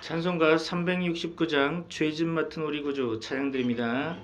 찬송가 369장 죄짐 맡은 우리 구주 찬양드립니다.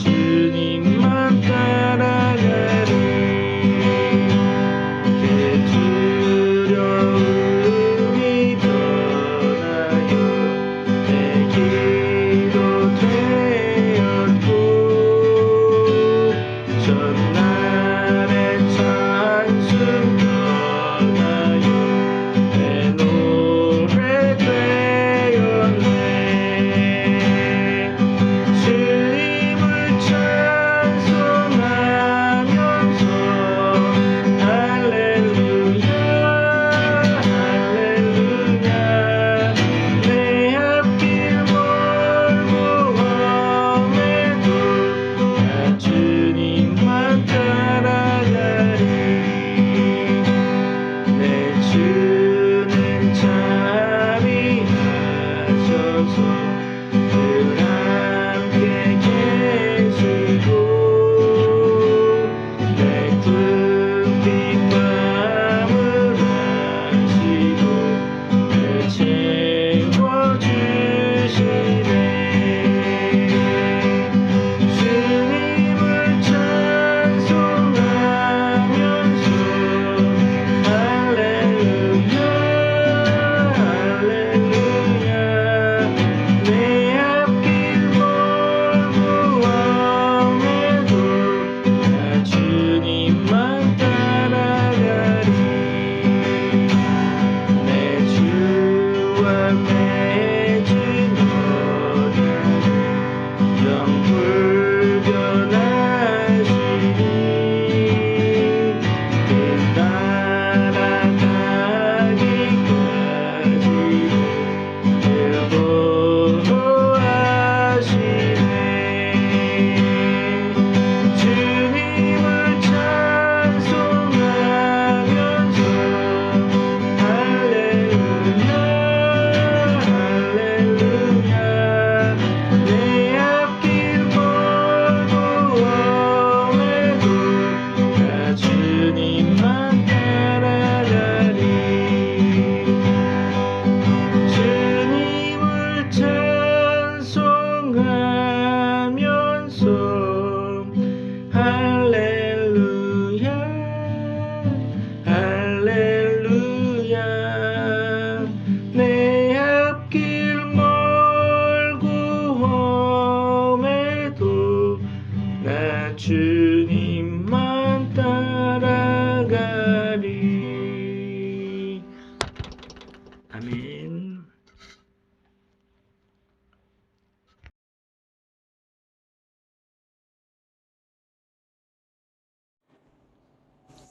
주님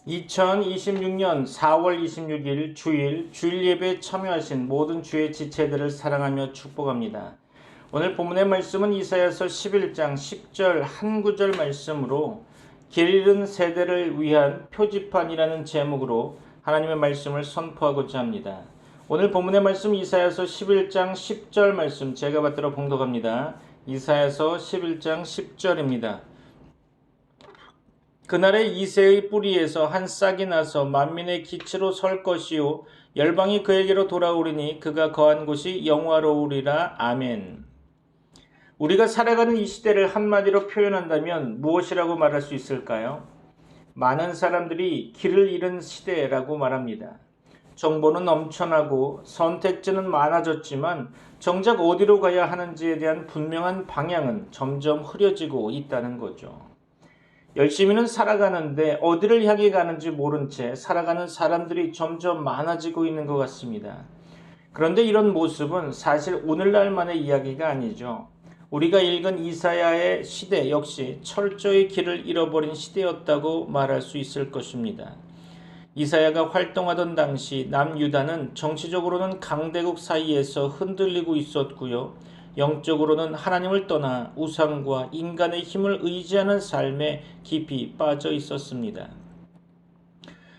2026년 4월 26일 주일 예배에 참여하신 모든 주의 지체들을 사랑하며 축복합니다. 오늘 본문의 말씀은 이사야서 11장 10절 한 구절 말씀으로 길 잃은 세대를 위한 표지판이라는 제목으로 하나님의 말씀을 선포하고자 합니다. 오늘 본문의 말씀 이사야서 11장 10절 말씀 제가 받들어 봉독합니다. 이사야서 11장 10절입니다. 그날에 이새의 뿌리에서 한 싹이 나서 만민의 기치로 설 것이요 열방이 그에게로 돌아오리니 그가 거한 곳이 영화로우리라. 아멘. 우리가 살아가는 이 시대를 한마디로 표현한다면 무엇이라고 말할 수 있을까요? 많은 사람들이 길을 잃은 시대라고 말합니다. 정보는 넘쳐나고 선택지는 많아졌지만 정작 어디로 가야 하는지에 대한 분명한 방향은 점점 흐려지고 있다는 거죠. 열심히는 살아가는데 어디를 향해 가는지 모른 채 살아가는 사람들이 점점 많아지고 있는 것 같습니다. 그런데 이런 모습은 사실 오늘날만의 이야기가 아니죠. 우리가 읽은 이사야의 시대 역시 철저히 길을 잃어버린 시대였다고 말할 수 있을 것입니다. 이사야가 활동하던 당시 남유다는 정치적으로는 강대국 사이에서 흔들리고 있었고요. 영적으로는 하나님을 떠나 우상과 인간의 힘을 의지하는 삶에 깊이 빠져 있었습니다.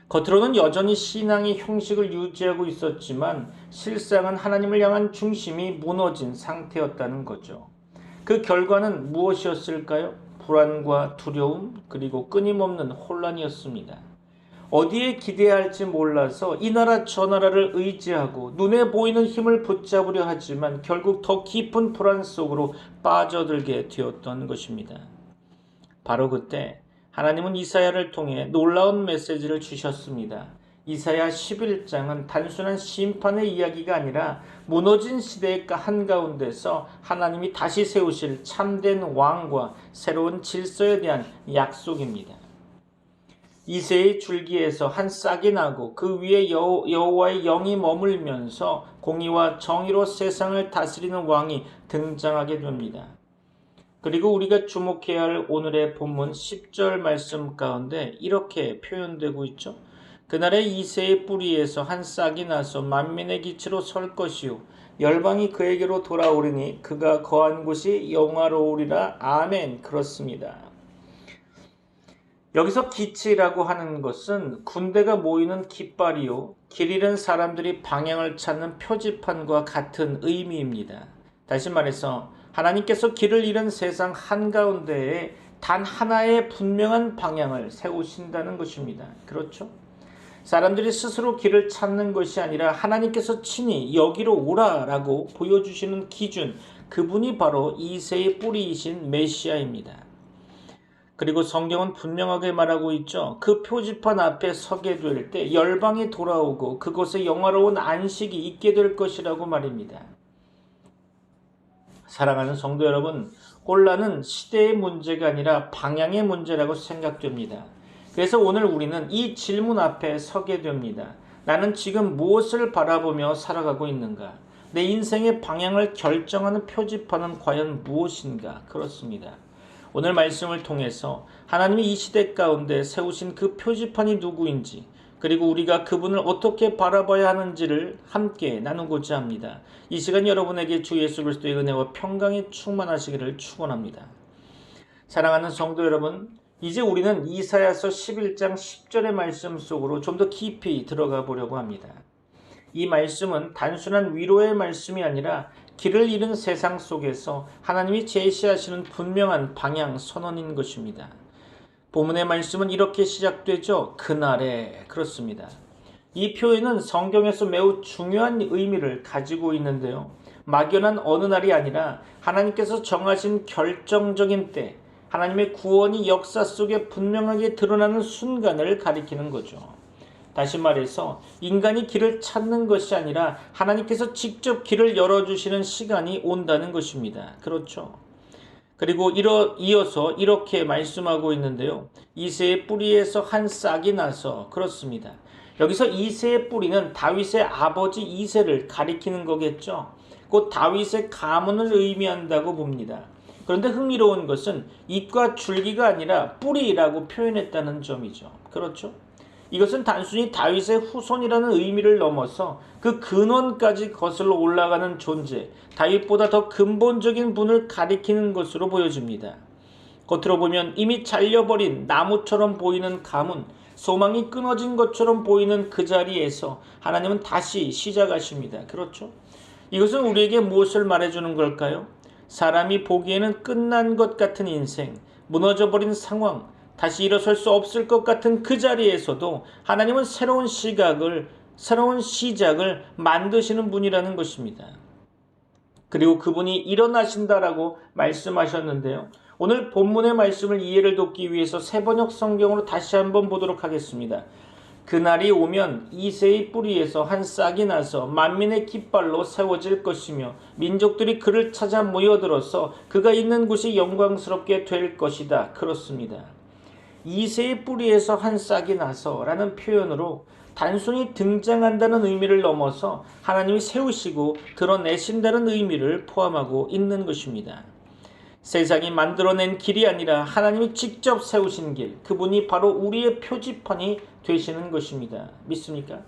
겉으로는 여전히 신앙의 형식을 유지하고 있었지만 실상은 하나님을 향한 중심이 무너진 상태였다는 거죠. 그 결과는 무엇이었을까요? 불안과 두려움 그리고 끊임없는 혼란이었습니다. 어디에 기대야 할지 몰라서 이 나라 저 나라를 의지하고 눈에 보이는 힘을 붙잡으려 하지만 결국 더 깊은 불안 속으로 빠져들게 되었던 것입니다. 바로 그때 하나님은 이사야를 통해 놀라운 메시지를 주셨습니다. 이사야 11장은 단순한 심판의 이야기가 아니라 무너진 시대의 한가운데서 하나님이 다시 세우실 참된 왕과 새로운 질서에 대한 약속입니다. 이새의 줄기에서 한 싹이 나고 그 위에 여호와의 영이 머물면서 공의와 정의로 세상을 다스리는 왕이 등장하게 됩니다. 그리고 우리가 주목해야 할 오늘의 본문 10절 말씀 가운데 이렇게 표현되고 있죠. 그날에 이새의 뿌리에서 한 싹이 나서 만민의 기치로 설 것이요 열방이 그에게로 돌아오리니 그가 거한 곳이 영화로우리라. 아멘. 그렇습니다. 여기서 기치라고 하는 것은 군대가 모이는 깃발이요 길 잃은 사람들이 방향을 찾는 표지판과 같은 의미입니다. 다시 말해서 하나님께서 길을 잃은 세상 한가운데에 단 하나의 분명한 방향을 세우신다는 것입니다. 그렇죠? 사람들이 스스로 길을 찾는 것이 아니라 하나님께서 친히 여기로 오라라고 보여주시는 기준, 그분이 바로 이새의 뿌리이신 메시아입니다. 그리고 성경은 분명하게 말하고 있죠. 그 표지판 앞에 서게 될 때 열방이 돌아오고 그곳에 영화로운 안식이 있게 될 것이라고 말입니다. 사랑하는 성도 여러분, 혼란은 시대의 문제가 아니라 방향의 문제라고 생각됩니다. 그래서 오늘 우리는 이 질문 앞에 서게 됩니다. 나는 지금 무엇을 바라보며 살아가고 있는가? 내 인생의 방향을 결정하는 표지판은 과연 무엇인가? 그렇습니다. 오늘 말씀을 통해서 하나님이 이 시대 가운데 세우신 그 표지판이 누구인지 그리고 우리가 그분을 어떻게 바라봐야 하는지를 함께 나누고자 합니다. 이 시간 여러분에게 주 예수 그리스도의 은혜와 평강이 충만하시기를 축원합니다. 사랑하는 성도 여러분, 이제 우리는 이사야서 11장 10절의 말씀 속으로 좀 더 깊이 들어가 보려고 합니다. 이 말씀은 단순한 위로의 말씀이 아니라 길을 잃은 세상 속에서 하나님이 제시하시는 분명한 방향 선언인 것입니다. 본문의 말씀은 이렇게 시작되죠. 그날에. 그렇습니다. 이 표현은 성경에서 매우 중요한 의미를 가지고 있는데요. 막연한 어느 날이 아니라 하나님께서 정하신 결정적인 때, 하나님의 구원이 역사 속에 분명하게 드러나는 순간을 가리키는 거죠. 다시 말해서 인간이 길을 찾는 것이 아니라 하나님께서 직접 길을 열어주시는 시간이 온다는 것입니다. 그렇죠? 그리고 이어서 이렇게 말씀하고 있는데요. 이새의 뿌리에서 한 싹이 나서. 그렇습니다. 여기서 이새의 뿌리는 다윗의 아버지 이새를 가리키는 거겠죠. 곧 다윗의 가문을 의미한다고 봅니다. 그런데 흥미로운 것은 잎과 줄기가 아니라 뿌리라고 표현했다는 점이죠. 그렇죠? 이것은 단순히 다윗의 후손이라는 의미를 넘어서 그 근원까지 거슬러 올라가는 존재, 다윗보다 더 근본적인 분을 가리키는 것으로 보여집니다. 겉으로 보면 이미 잘려버린 나무처럼 보이는 가문, 소망이 끊어진 것처럼 보이는 그 자리에서 하나님은 다시 시작하십니다. 그렇죠? 이것은 우리에게 무엇을 말해주는 걸까요? 사람이 보기에는 끝난 것 같은 인생, 무너져버린 상황, 다시 일어설 수 없을 것 같은 그 자리에서도 하나님은 새로운 시작을 만드시는 분이라는 것입니다. 그리고 그분이 일어나신다라고 말씀하셨는데요. 오늘 본문의 말씀을 이해를 돕기 위해서 새번역 성경으로 다시 한번 보도록 하겠습니다. 그날이 오면 이새의 뿌리에서 한 싹이 나서 만민의 깃발로 세워질 것이며 민족들이 그를 찾아 모여들어서 그가 있는 곳이 영광스럽게 될 것이다. 그렇습니다. 이새의 뿌리에서 한 싹이 나서 라는 표현으로 단순히 등장한다는 의미를 넘어서 하나님이 세우시고 드러내신다는 의미를 포함하고 있는 것입니다. 세상이 만들어낸 길이 아니라 하나님이 직접 세우신 길, 그분이 바로 우리의 표지판이 되시는 것입니다. 믿습니까?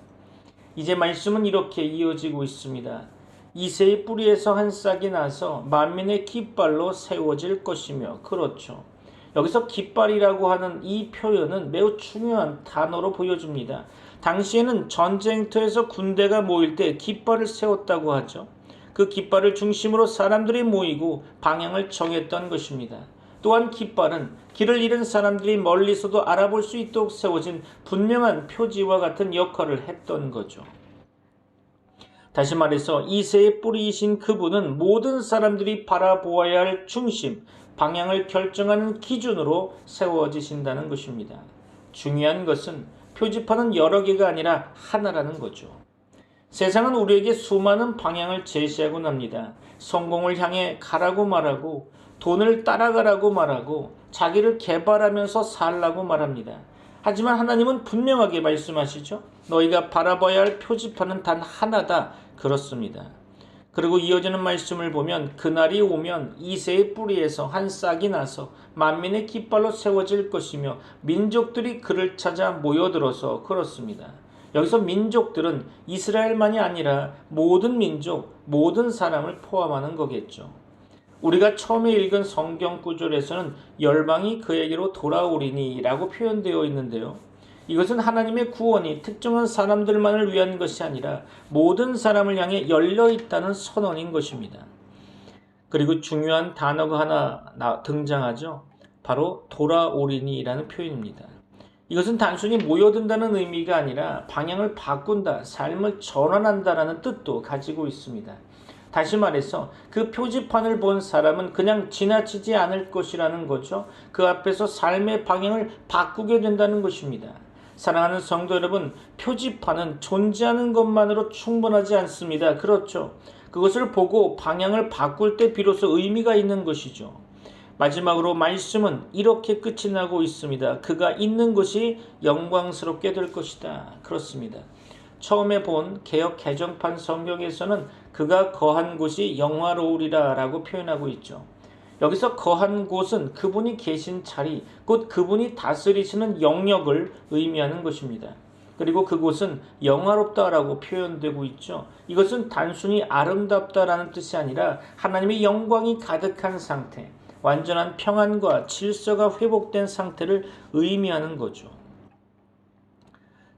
이제 말씀은 이렇게 이어지고 있습니다. 이새의 뿌리에서 한 싹이 나서 만민의 깃발로 세워질 것이며, 그렇죠. 여기서 깃발이라고 하는 이 표현은 매우 중요한 단어로 보여집니다. 당시에는 전쟁터에서 군대가 모일 때 깃발을 세웠다고 하죠. 그 깃발을 중심으로 사람들이 모이고 방향을 정했던 것입니다. 또한 깃발은 길을 잃은 사람들이 멀리서도 알아볼 수 있도록 세워진 분명한 표지와 같은 역할을 했던 거죠. 다시 말해서 이새의 뿌리이신 그분은 모든 사람들이 바라보아야 할 중심, 방향을 결정하는 기준으로 세워지신다는 것입니다. 중요한 것은 표지판은 여러 개가 아니라 하나라는 거죠. 세상은 우리에게 수많은 방향을 제시하곤 합니다. 성공을 향해 가라고 말하고, 돈을 따라가라고 말하고, 자기를 개발하면서 살라고 말합니다. 하지만 하나님은 분명하게 말씀하시죠. 너희가 바라봐야 할 표지판은 단 하나다. 그렇습니다. 그리고 이어지는 말씀을 보면 그날이 오면 이새의 뿌리에서 한 싹이 나서 만민의 깃발로 세워질 것이며 민족들이 그를 찾아 모여들어서, 그렇습니다. 여기서 민족들은 이스라엘만이 아니라 모든 민족, 모든 사람을 포함하는 거겠죠. 우리가 처음에 읽은 성경 구절에서는 열방이 그에게로 돌아오리니 라고 표현되어 있는데요. 이것은 하나님의 구원이 특정한 사람들만을 위한 것이 아니라 모든 사람을 향해 열려 있다는 선언인 것입니다. 그리고 중요한 단어가 하나 등장하죠. 바로 돌아오리니라는 표현입니다. 이것은 단순히 모여든다는 의미가 아니라 방향을 바꾼다, 삶을 전환한다라는 뜻도 가지고 있습니다. 다시 말해서 그 표지판을 본 사람은 그냥 지나치지 않을 것이라는 거죠. 그 앞에서 삶의 방향을 바꾸게 된다는 것입니다. 사랑하는 성도 여러분, 표지판은 존재하는 것만으로 충분하지 않습니다. 그렇죠. 그것을 보고 방향을 바꿀 때 비로소 의미가 있는 것이죠. 마지막으로 말씀은 이렇게 끝이 나고 있습니다. 그가 있는 곳이 영광스럽게 될 것이다. 그렇습니다. 처음에 본 개역 개정판 성경에서는 그가 거한 곳이 영화로우리라 라고 표현하고 있죠. 여기서 거한 곳은 그분이 계신 자리, 곧 그분이 다스리시는 영역을 의미하는 것입니다. 그리고 그곳은 영화롭다라고 표현되고 있죠. 이것은 단순히 아름답다라는 뜻이 아니라 하나님의 영광이 가득한 상태, 완전한 평안과 질서가 회복된 상태를 의미하는 거죠.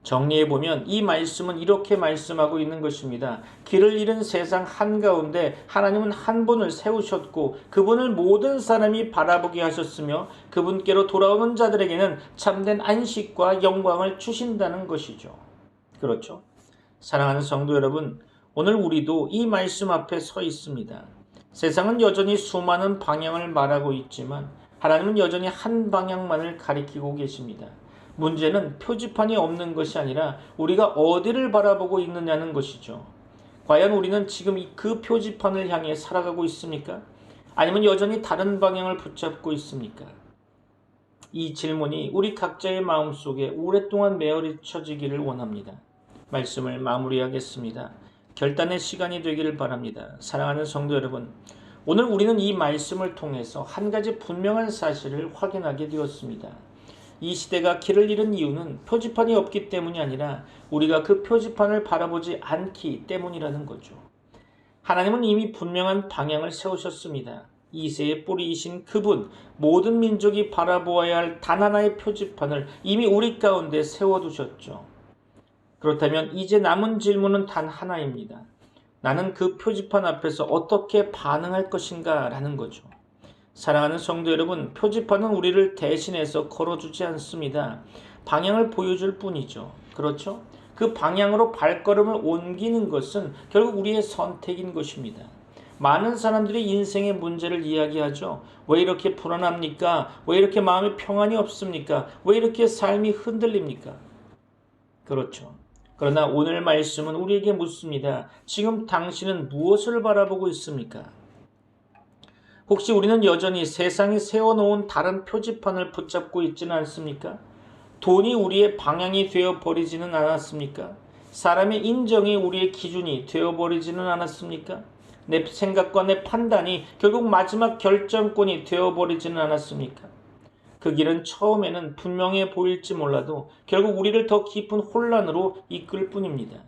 정리해보면 이 말씀은 이렇게 말씀하고 있는 것입니다. 길을 잃은 세상 한가운데 하나님은 한 분을 세우셨고 그분을 모든 사람이 바라보게 하셨으며 그분께로 돌아오는 자들에게는 참된 안식과 영광을 주신다는 것이죠. 그렇죠? 사랑하는 성도 여러분, 오늘 우리도 이 말씀 앞에 서 있습니다. 세상은 여전히 수많은 방향을 말하고 있지만 하나님은 여전히 한 방향만을 가리키고 계십니다. 문제는 표지판이 없는 것이 아니라 우리가 어디를 바라보고 있느냐는 것이죠. 과연 우리는 지금 그 표지판을 향해 살아가고 있습니까? 아니면 여전히 다른 방향을 붙잡고 있습니까? 이 질문이 우리 각자의 마음속에 오랫동안 메어리쳐지기를 원합니다. 말씀을 마무리하겠습니다. 결단의 시간이 되기를 바랍니다. 사랑하는 성도 여러분, 오늘 우리는 이 말씀을 통해서 한 가지 분명한 사실을 확인하게 되었습니다. 이 시대가 길을 잃은 이유는 표지판이 없기 때문이 아니라 우리가 그 표지판을 바라보지 않기 때문이라는 거죠. 하나님은 이미 분명한 방향을 세우셨습니다. 이새의 뿌리이신 그분, 모든 민족이 바라보아야 할 단 하나의 표지판을 이미 우리 가운데 세워두셨죠. 그렇다면 이제 남은 질문은 단 하나입니다. 나는 그 표지판 앞에서 어떻게 반응할 것인가 라는 거죠. 사랑하는 성도 여러분, 표지판은 우리를 대신해서 걸어주지 않습니다. 방향을 보여줄 뿐이죠. 그렇죠? 그 방향으로 발걸음을 옮기는 것은 결국 우리의 선택인 것입니다. 많은 사람들이 인생의 문제를 이야기하죠. 왜 이렇게 불안합니까? 왜 이렇게 마음에 평안이 없습니까? 왜 이렇게 삶이 흔들립니까? 그렇죠. 그러나 오늘 말씀은 우리에게 묻습니다. 지금 당신은 무엇을 바라보고 있습니까? 혹시 우리는 여전히 세상이 세워놓은 다른 표지판을 붙잡고 있지는 않습니까? 돈이 우리의 방향이 되어버리지는 않았습니까? 사람의 인정이 우리의 기준이 되어버리지는 않았습니까? 내 생각과 내 판단이 결국 마지막 결정권이 되어버리지는 않았습니까? 그 길은 처음에는 분명해 보일지 몰라도 결국 우리를 더 깊은 혼란으로 이끌 뿐입니다.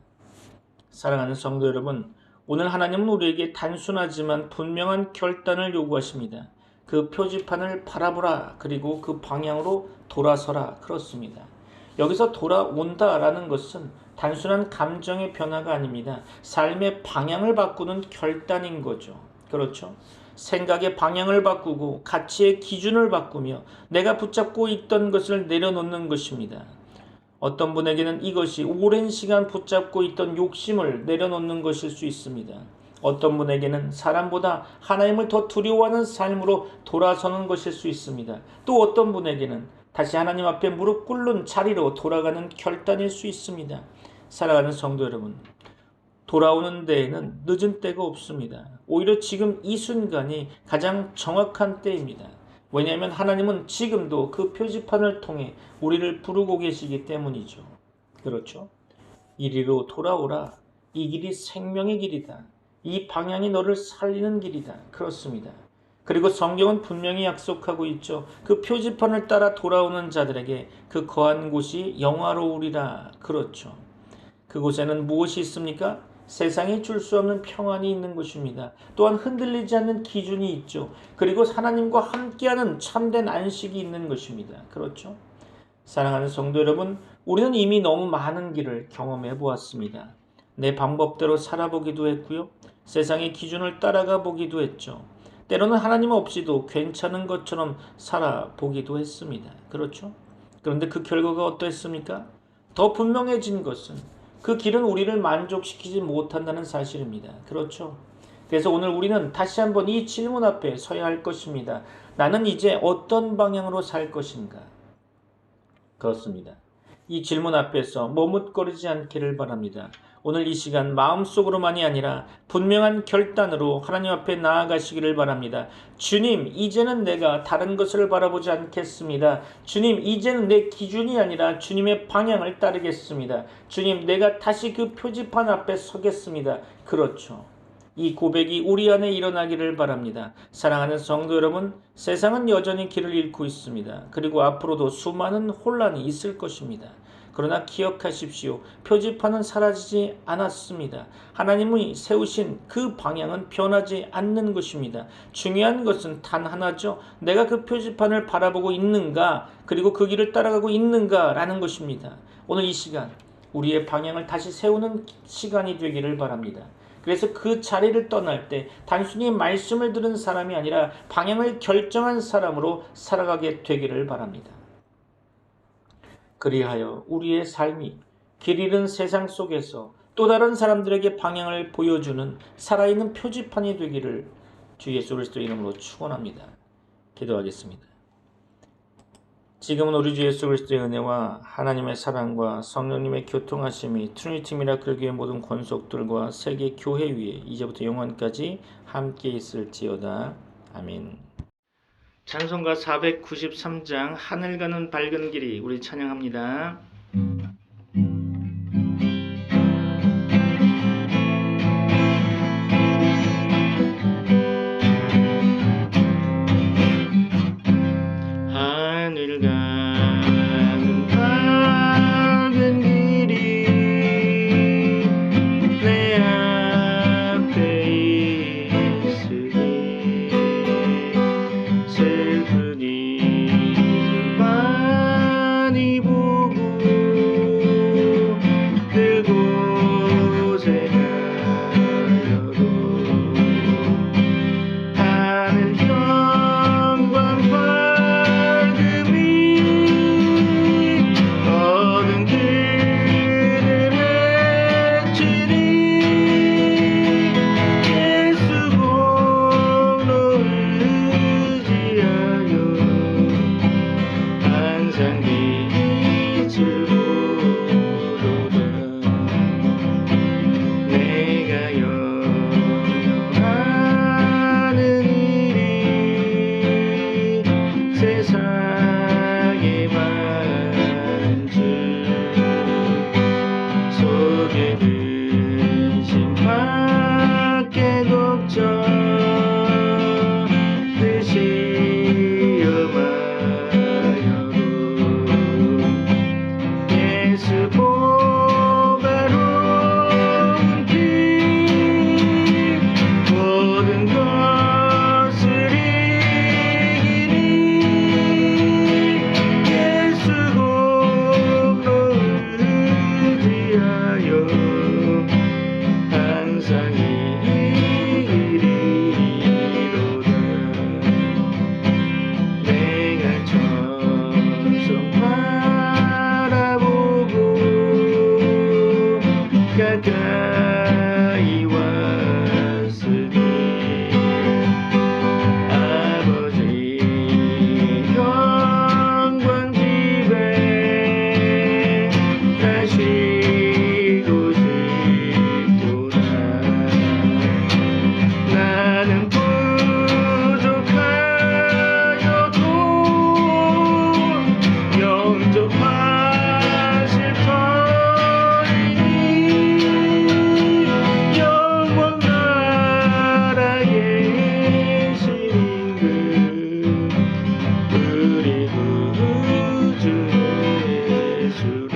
사랑하는 성도 여러분, 오늘 하나님은 우리에게 단순하지만 분명한 결단을 요구하십니다. 그 표지판을 바라보라, 그리고 그 방향으로 돌아서라, 그렇습니다. 여기서 돌아온다라는 것은 단순한 감정의 변화가 아닙니다. 삶의 방향을 바꾸는 결단인 거죠. 그렇죠? 생각의 방향을 바꾸고 가치의 기준을 바꾸며 내가 붙잡고 있던 것을 내려놓는 것입니다. 어떤 분에게는 이것이 오랜 시간 붙잡고 있던 욕심을 내려놓는 것일 수 있습니다. 어떤 분에게는 사람보다 하나님을 더 두려워하는 삶으로 돌아서는 것일 수 있습니다. 또 어떤 분에게는 다시 하나님 앞에 무릎 꿇는 자리로 돌아가는 결단일 수 있습니다. 사랑하는 성도 여러분, 돌아오는 데에는 늦은 때가 없습니다. 오히려 지금 이 순간이 가장 정확한 때입니다. 왜냐하면 하나님은 지금도 그 표지판을 통해 우리를 부르고 계시기 때문이죠. 그렇죠? 이리로 돌아오라. 이 길이 생명의 길이다. 이 방향이 너를 살리는 길이다. 그렇습니다. 그리고 성경은 분명히 약속하고 있죠. 그 표지판을 따라 돌아오는 자들에게 그 거한 곳이 영화로우리라. 그렇죠. 그곳에는 무엇이 있습니까? 세상이 줄 수 없는 평안이 있는 것입니다. 또한 흔들리지 않는 기준이 있죠. 그리고 하나님과 함께하는 참된 안식이 있는 것입니다. 그렇죠? 사랑하는 성도 여러분, 우리는 이미 너무 많은 길을 경험해 보았습니다. 내 방법대로 살아보기도 했고요. 세상의 기준을 따라가 보기도 했죠. 때로는 하나님 없이도 괜찮은 것처럼 살아보기도 했습니다. 그렇죠? 그런데 그 결과가 어떠했습니까? 더 분명해진 것은 그 길은 우리를 만족시키지 못한다는 사실입니다. 그렇죠? 그래서 오늘 우리는 다시 한번 이 질문 앞에 서야 할 것입니다. 나는 이제 어떤 방향으로 살 것인가? 그렇습니다. 이 질문 앞에서 머뭇거리지 않기를 바랍니다. 오늘 이 시간 마음속으로만이 아니라 분명한 결단으로 하나님 앞에 나아가시기를 바랍니다. 주님, 이제는 내가 다른 것을 바라보지 않겠습니다. 주님, 이제는 내 기준이 아니라 주님의 방향을 따르겠습니다. 주님, 내가 다시 그 표지판 앞에 서겠습니다. 그렇죠. 이 고백이 우리 안에 일어나기를 바랍니다. 사랑하는 성도 여러분, 세상은 여전히 길을 잃고 있습니다. 그리고 앞으로도 수많은 혼란이 있을 것입니다. 그러나 기억하십시오. 표지판은 사라지지 않았습니다. 하나님이 세우신 그 방향은 변하지 않는 것입니다. 중요한 것은 단 하나죠. 내가 그 표지판을 바라보고 있는가, 그리고 그 길을 따라가고 있는가라는 것입니다. 오늘 이 시간 우리의 방향을 다시 세우는 시간이 되기를 바랍니다. 그래서 그 자리를 떠날 때 단순히 말씀을 들은 사람이 아니라 방향을 결정한 사람으로 살아가게 되기를 바랍니다. 그리하여 우리의 삶이 길 잃은 세상 속에서 또 다른 사람들에게 방향을 보여주는 살아있는 표지판이 되기를 주 예수 그리스도 이름으로 축원합니다. 기도하겠습니다. 지금은 우리 주 예수 그리스도의 은혜와 하나님의 사랑과 성령님의 교통하심이 트리니티 미라클 교회 모든 권속들과 세계 교회 위에 이제부터 영원까지 함께 있을지어다. 아멘. 찬송가 493장 하늘 가는 밝은 길이, 우리 찬양합니다. 하늘 가는 가까이 왔으니 아버지 영광 집에 다시 오고 싶도다. 나는 부족하여도 영접하실 터이니 영원 나라의 신인들 우리 구주 예수라.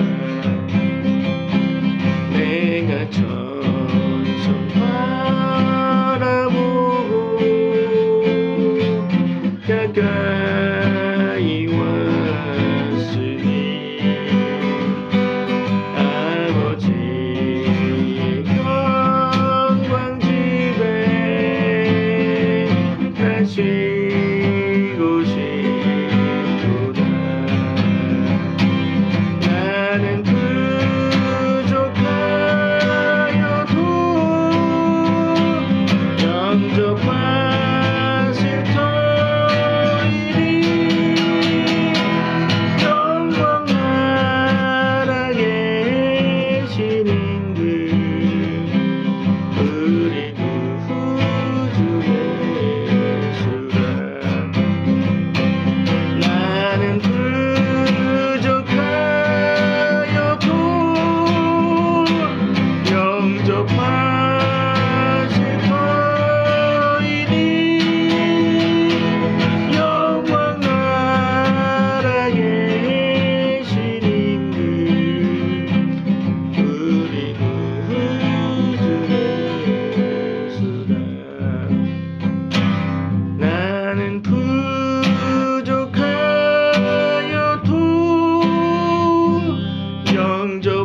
내가 천성 바라보고 가까이 왔으니 아버지 영광 집에 다시 오고 싶도다. 나는 부족하여도 영접하실 터이니 영원 나라의 신인들 우리 구주 예수라. 나는 부족하여도 영접하실 터이니 영원 나라의 신인들 우리 구주 예수라. 나는 부족하여도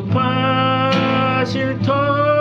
영접하실 터